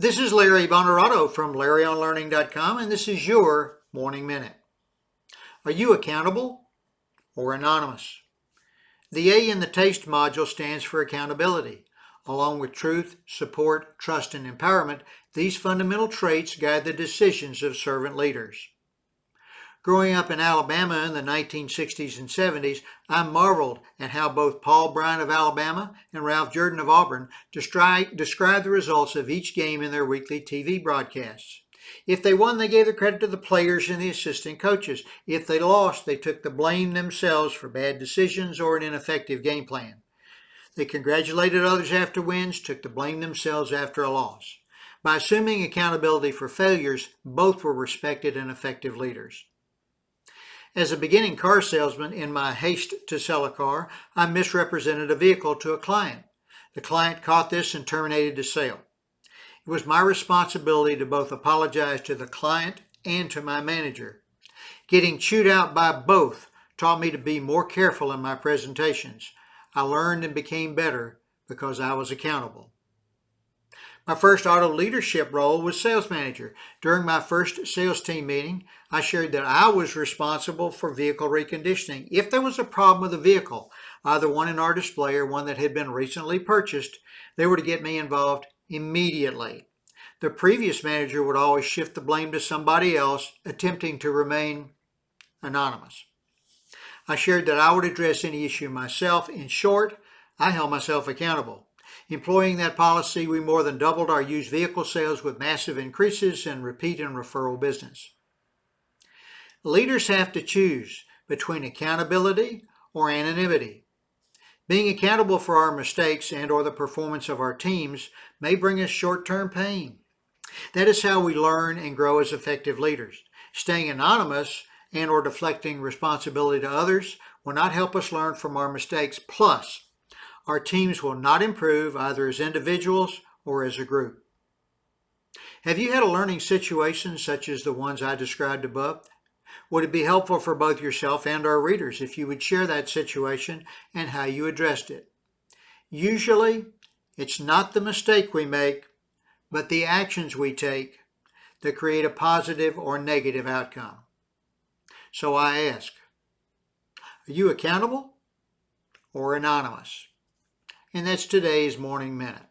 This is Larry Bonaroto from LarryOnLearning.com, and this is your Morning Minute. Are you accountable or anonymous? The A in the TASTE module stands for accountability. Along with truth, support, trust, and empowerment, these fundamental traits guide the decisions of servant leaders. Growing up in Alabama in the 1960s and 70s, I marveled at how both Paul Bryant of Alabama and Ralph Jordan of Auburn described the results of each game in their weekly TV broadcasts. If they won, they gave the credit to the players and the assistant coaches. If they lost, they took the blame themselves for bad decisions or an ineffective game plan. They congratulated others after wins, took the blame themselves after a loss. By assuming accountability for failures, both were respected and effective leaders. As a beginning car salesman, in my haste to sell a car, I misrepresented a vehicle to a client. The client caught this and terminated the sale. It was my responsibility to both apologize to the client and to my manager. Getting chewed out by both taught me to be more careful in my presentations. I learned and became better because I was accountable. My first auto leadership role was sales manager. During my first sales team meeting, I shared that I was responsible for vehicle reconditioning. If there was a problem with a vehicle, either one in our display or one that had been recently purchased, they were to get me involved immediately. The previous manager would always shift the blame to somebody else, attempting to remain anonymous. I shared that I would address any issue myself. In short, I held myself accountable. Employing that policy, we more than doubled our used vehicle sales with massive increases in repeat and referral business. Leaders have to choose between accountability or anonymity. Being accountable for our mistakes and or the performance of our teams may bring us short-term pain. That is how we learn and grow as effective leaders. Staying anonymous and or deflecting responsibility to others will not help us learn from our mistakes. Plus, our teams will not improve either as individuals or as a group. Have you had a learning situation such as the ones I described above? Would it be helpful for both yourself and our readers if you would share that situation and how you addressed it? Usually, it's not the mistake we make, but the actions we take that create a positive or negative outcome. So I ask, are you accountable or anonymous? And that's today's Morning Minute.